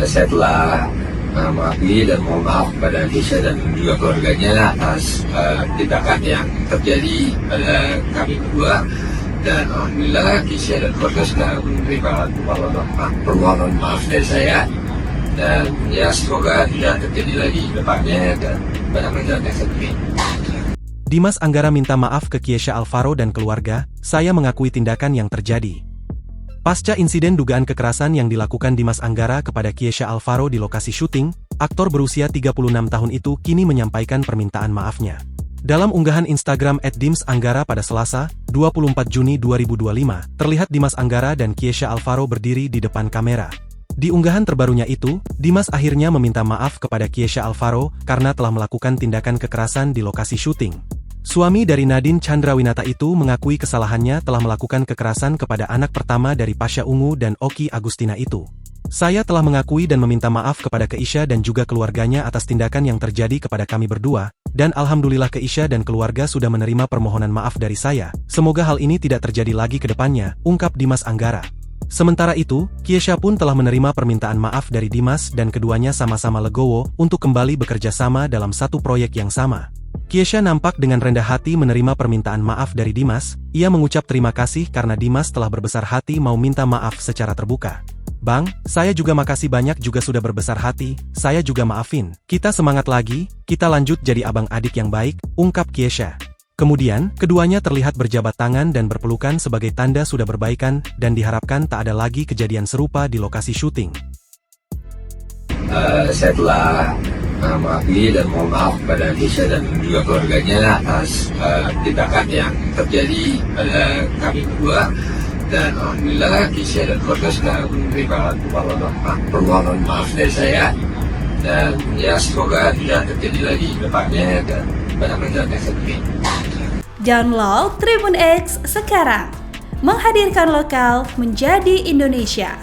Saya telah mengakui dan mohon maaf kepada Keisha dan juga keluarganya atas tindakan yang terjadi pada kami berdua. Dan alhamdulillah Keisha dan keluarga sudah menerima permohonan maaf dari saya. Dan ya semoga tidak terjadi lagi ke depannya dan pada menjalankan seperti ini. Dimas Anggara minta maaf ke Keisha Alvaro dan keluarga, saya mengakui tindakan yang terjadi. Pasca insiden dugaan kekerasan yang dilakukan Dimas Anggara kepada Keisha Alvaro di lokasi syuting, aktor berusia 36 tahun itu kini menyampaikan permintaan maafnya. Dalam unggahan Instagram @dimsanggara pada Selasa, 24 Juni 2025, terlihat Dimas Anggara dan Keisha Alvaro berdiri di depan kamera. Di unggahan terbarunya itu, Dimas akhirnya meminta maaf kepada Keisha Alvaro karena telah melakukan tindakan kekerasan di lokasi syuting. Suami dari Nadine Chandrawinata itu mengakui kesalahannya telah melakukan kekerasan kepada anak pertama dari Pasha Ungu dan Oki Agustina itu. Saya telah mengakui dan meminta maaf kepada Keisha dan juga keluarganya atas tindakan yang terjadi kepada kami berdua, dan alhamdulillah Keisha dan keluarga sudah menerima permohonan maaf dari saya. Semoga hal ini tidak terjadi lagi ke depannya, ungkap Dimas Anggara. Sementara itu, Keisha pun telah menerima permintaan maaf dari Dimas dan keduanya sama-sama legowo untuk kembali bekerja sama dalam satu proyek yang sama. Keisha nampak dengan rendah hati menerima permintaan maaf dari Dimas. Ia mengucap terima kasih karena Dimas telah berbesar hati mau minta maaf secara terbuka. Bang, saya juga makasih banyak juga sudah berbesar hati, saya juga maafin. Kita semangat lagi, kita lanjut jadi abang adik yang baik, ungkap Keisha. Kemudian, keduanya terlihat berjabat tangan dan berpelukan sebagai tanda sudah berbaikan, dan diharapkan tak ada lagi kejadian serupa di lokasi syuting. Saya telah mengakui dan mohon maaf kepada Keisha dan juga keluarganya atas tindakan yang terjadi pada kami berdua. Dan alhamdulillah Keisha dan keluarga sudah menerima permohonan maaf dari saya. Dan ya semoga tidak terjadi lagi ke depannya dan pada menjalankan seperti ini. Download Tribun X sekarang, menghadirkan lokal menjadi Indonesia.